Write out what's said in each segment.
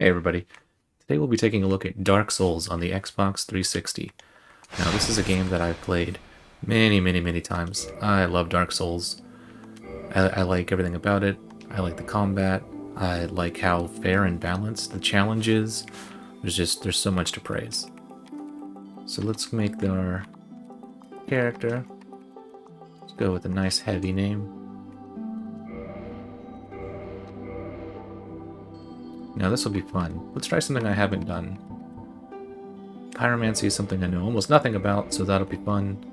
Hey everybody, today we'll be taking a look at Dark Souls on the Xbox 360. Now this is a game that I've played many times. I love Dark Souls. I like everything about it. I like the combat. I like how fair and balanced the challenge is. There's so much to praise. So let's make our character. Let's go with a nice heavy name. Now this will be fun. Let's try something I haven't done. Pyromancy is something I know almost nothing about, so that'll be fun.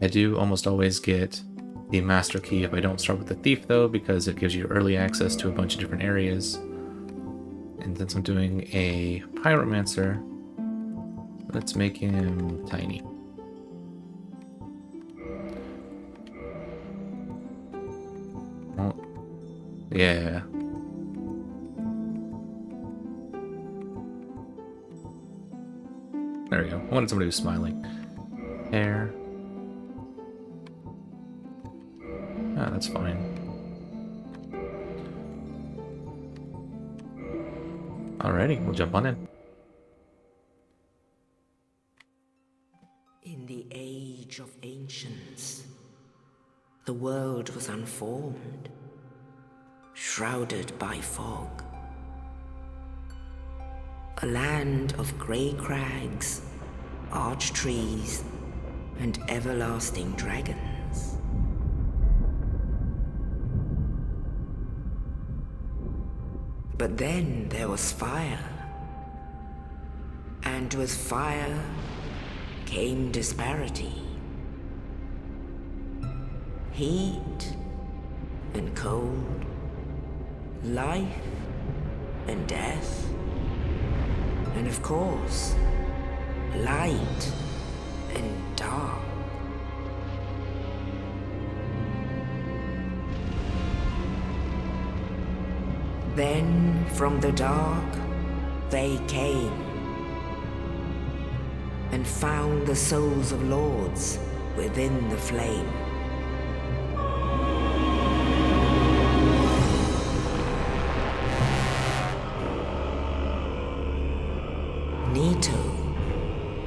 I do almost always get the master key if I don't start with the thief though, because it gives you early access to a bunch of different areas. And since I'm doing a pyromancer, let's make him tiny. Oh, yeah. There we go. I wanted somebody who's smiling. Hair. Ah, that's fine. Alrighty, we'll jump on in. In the age of ancients, the world was unformed, shrouded by fog. A land of grey crags, arch trees, and everlasting dragons. But then there was fire, and with fire came disparity. Heat and cold, life and death, and of course, light and dark. Then from the dark they came and found the souls of lords within the flame. Nito,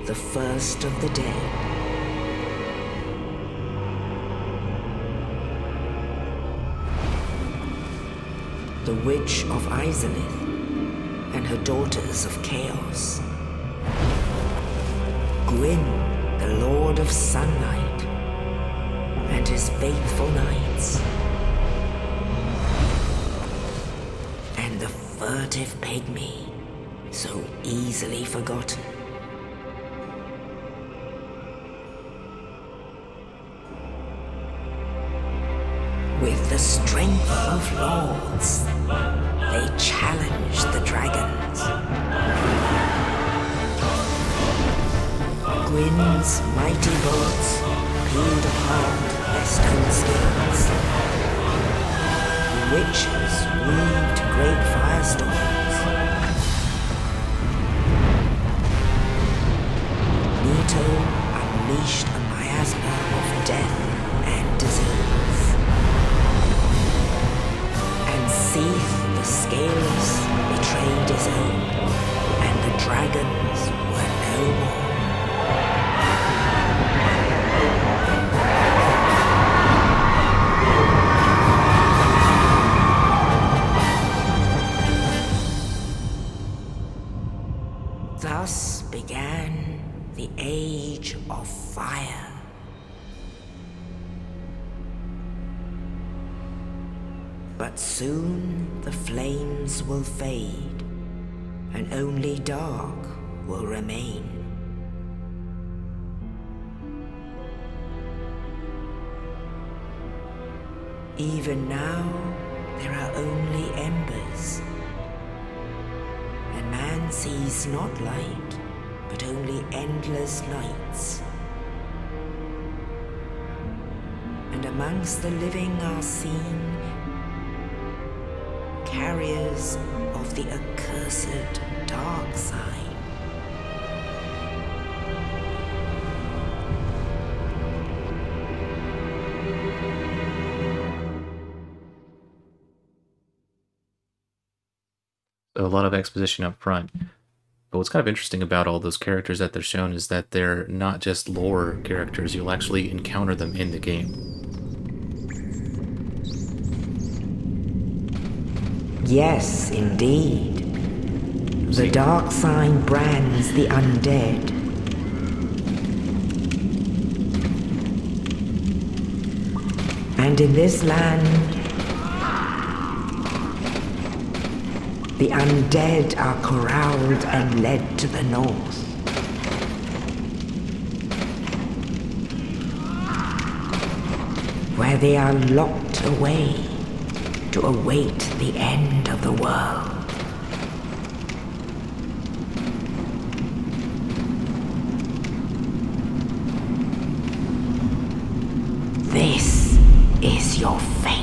the first of the dead. The Witch of Izalith and her daughters of Chaos. Gwyn, the Lord of Sunlight, and his faithful knights. And the furtive pygmy, so easily forgotten. With the strength of lords, they challenged the dragons. Gwyn's mighty bullets peeled apart their stone skills. The witches weaved great firestorms. Nito unleashed a miasma of death and disease. Seath the Scaleless betrayed his own, and the dragons were no more. Thus began the Age of Fire. But soon the flames will fade, and only dark will remain. Even now, there are only embers, and man sees not light, but only endless nights. And amongst the living are seen carriers of the accursed dark side. a lot of exposition up front. But what's kind of interesting about all those characters that they're shown is that they're not just lore characters. You'll actually encounter them in the game. Yes, indeed. The dark sign brands the undead. And in this land, the undead are corralled and led to the north. Where they are locked away to await the end of the world. This is your fate.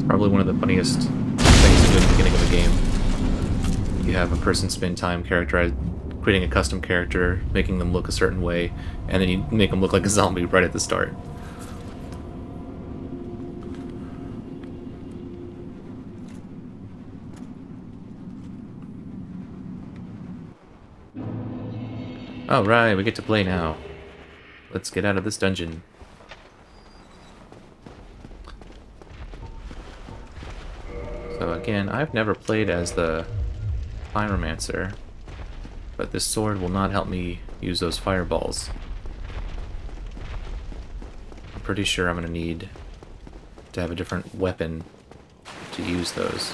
Probably one of the funniest things to do at the beginning of a game. You have a person spend time creating a custom character, making them look a certain way, and then you make them look like a zombie right at the start. Alright, we get to play now. Let's get out of this dungeon. So again, I've never played as the Pyromancer, but this sword will not help me use those fireballs. I'm pretty sure I'm going to need to have a different weapon to use those.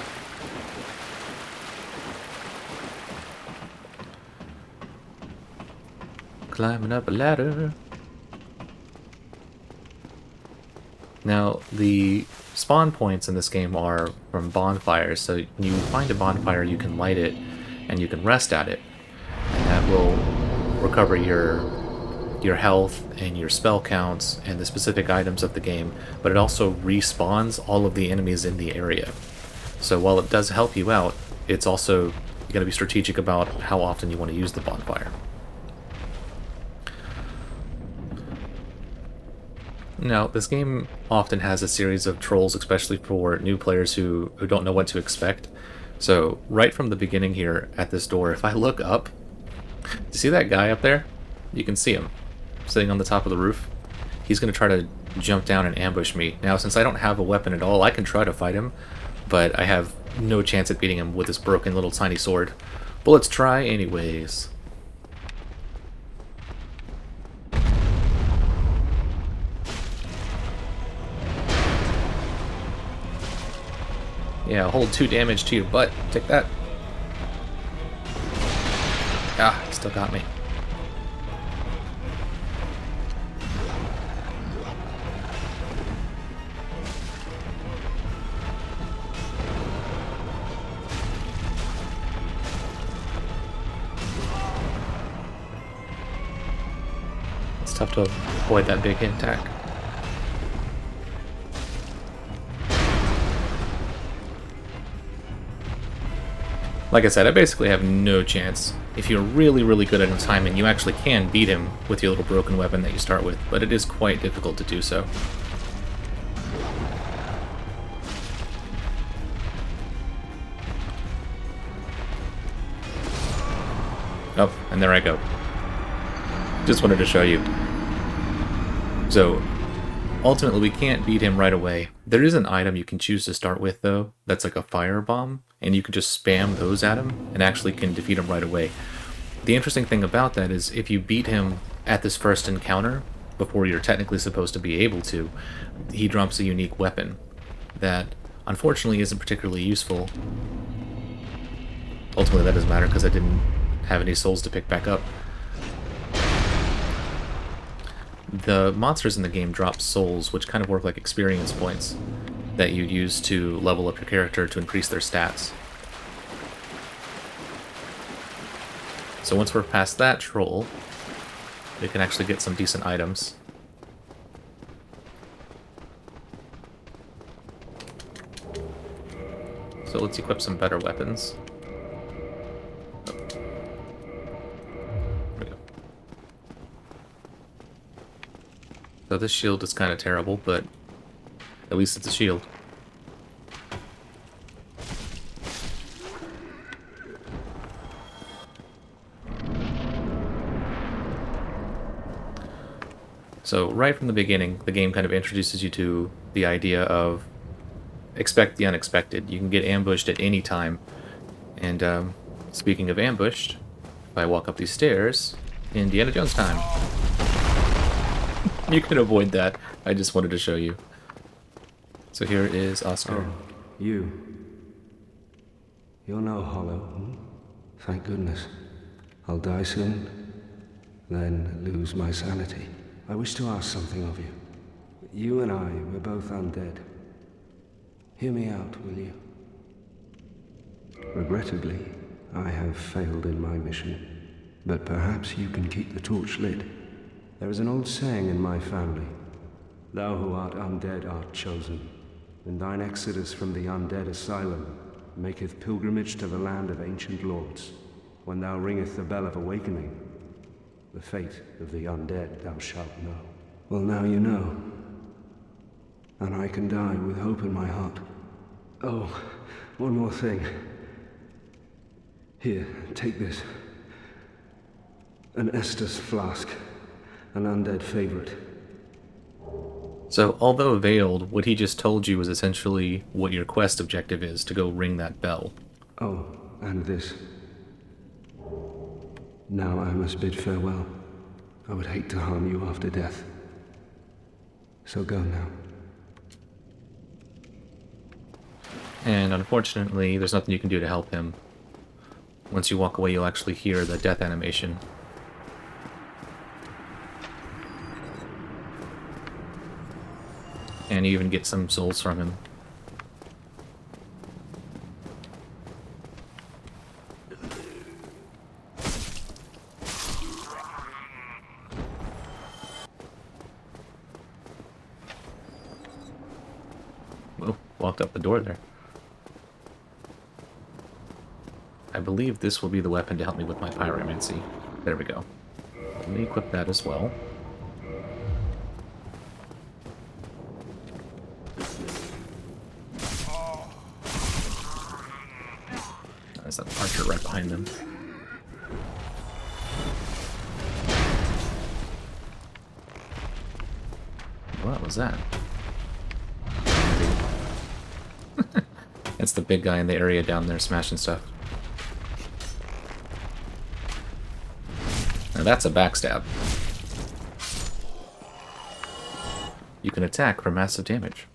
Climbing up a ladder. Now, the spawn points in this game are from bonfires, so when you find a bonfire you can light it and you can rest at it, and that will recover your health and your spell counts and the specific items of the game, but it also respawns all of the enemies in the area. So while it does help you out, it's also, you gotta be strategic about how often you want to use the bonfire. Now, this game often has a series of trolls, especially for new players who don't know what to expect. So, right from the beginning here at this door, if I look up, do you see that guy up there? You can see him, sitting on the top of the roof. He's going to try to jump down and ambush me. Now, since I don't have a weapon at all, I can try to fight him, but I have no chance at beating him with this broken little tiny sword. But let's try anyways. Yeah, hold 2 damage to your butt. Take that. Ah, he still got me. It's tough to avoid that big hit attack. Like I said, I basically have no chance. If you're really, really good at timing, you actually can beat him with your little broken weapon that you start with, but it is quite difficult to do so. Oh, and there I go. Just wanted to show you. So, ultimately we can't beat him right away. There is an item you can choose to start with, though, that's like a fire bomb, and you can just spam those at him and actually can defeat him right away. The interesting thing about that is if you beat him at this first encounter, before you're technically supposed to be able to, he drops a unique weapon that unfortunately isn't particularly useful. Ultimately that doesn't matter because I didn't have any souls to pick back up. The monsters in the game drop souls, which kind of work like experience points that you use to level up your character to increase their stats. So once we're past that troll, we can actually get some decent items. So let's equip some better weapons. Oh. There we go. So this shield is kind of terrible, but at least it's a shield. So right from the beginning, the game kind of introduces you to the idea of expect the unexpected. You can get ambushed at any time. And speaking of ambushed, if I walk up these stairs, Indiana Jones time. You can avoid that. I just wanted to show you. So here is Oscar. Oh, you. You're no hollow. Thank goodness. I'll die soon, then lose my sanity. I wish to ask something of you. You and I were both undead. Hear me out, will you? Regrettably, I have failed in my mission, but perhaps you can keep the torch lit. There is an old saying in my family. Thou who art undead art chosen, and thine exodus from the undead asylum maketh pilgrimage to the land of ancient lords. When thou ringeth the bell of awakening, the fate of the undead thou shalt know. Well, now you know. And I can die with hope in my heart. Oh, one more thing. Here, take this. An Estus flask. An undead favorite. So, although veiled, what he just told you was essentially what your quest objective is, to go ring that bell. Oh, and this. Now I must bid farewell. I would hate to harm you after death. So go now. And unfortunately, there's nothing you can do to help him. Once you walk away, you'll actually hear the death animation. And you even get some souls from him. Whoa, walked up the door there. I believe this will be the weapon to help me with my pyromancy. There we go. Let me equip that as well. There's that archer right behind them. What was that? It's the big guy in the area down there smashing stuff. Now that's a backstab. You can attack for massive damage.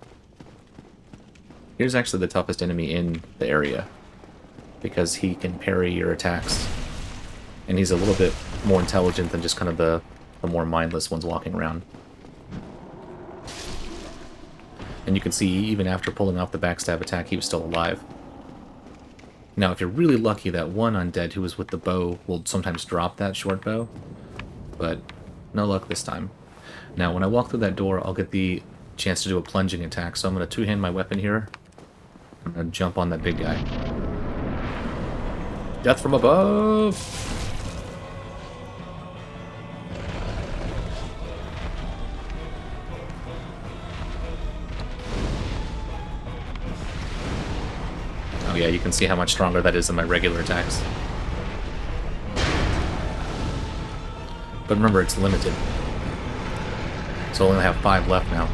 Here's actually the toughest enemy in the area, because he can parry your attacks. And he's a little bit more intelligent than just kind of the more mindless ones walking around. And you can see, even after pulling off the backstab attack, he was still alive. Now, if you're really lucky, that one undead who was with the bow will sometimes drop that short bow, but no luck this time. Now, when I walk through that door, I'll get the chance to do a plunging attack, so I'm going to two-hand my weapon here. I'm going to jump on that big guy. Death from above! Oh yeah, you can see how much stronger that is than my regular attacks. But remember, it's limited. So I only have 5 left now.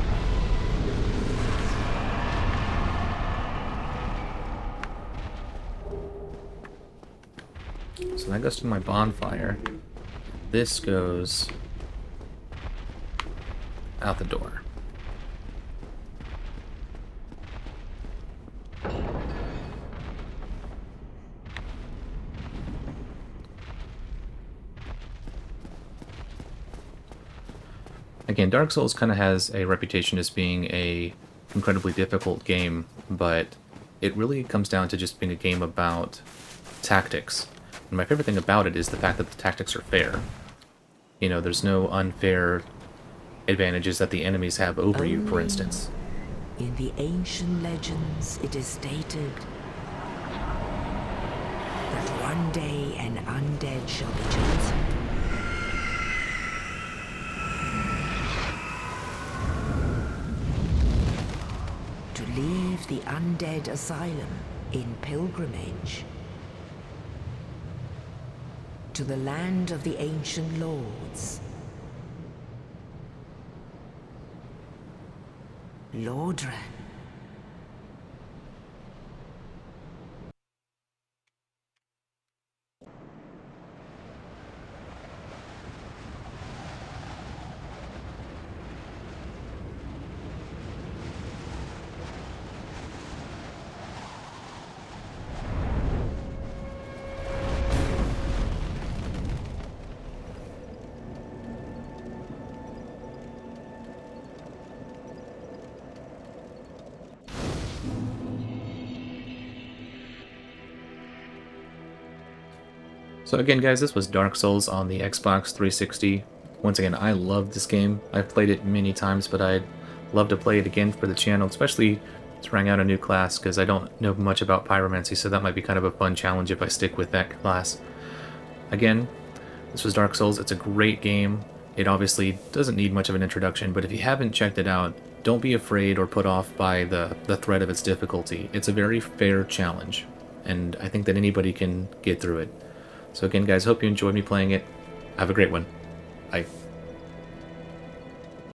So that goes to my bonfire. This goes out the door. Again, Dark Souls kind of has a reputation as being a incredibly difficult game, but it really comes down to just being a game about tactics. And my favorite thing about it is the fact that the tactics are fair. You know, there's no unfair advantages that the enemies have over you, for instance. In the ancient legends, it is stated, that one day an undead shall be chosen. To leave the undead asylum in pilgrimage to the land of the ancient lords. Lordran. So again, guys, this was Dark Souls on the Xbox 360. Once again, I love this game. I've played it many times, but I'd love to play it again for the channel, especially trying out a new class, because I don't know much about pyromancy, so that might be kind of a fun challenge if I stick with that class. Again, this was Dark Souls. It's a great game. It obviously doesn't need much of an introduction, but if you haven't checked it out, don't be afraid or put off by the threat of its difficulty. It's a very fair challenge, and I think that anybody can get through it. So again, guys, hope you enjoyed me playing it. Have a great one. Bye.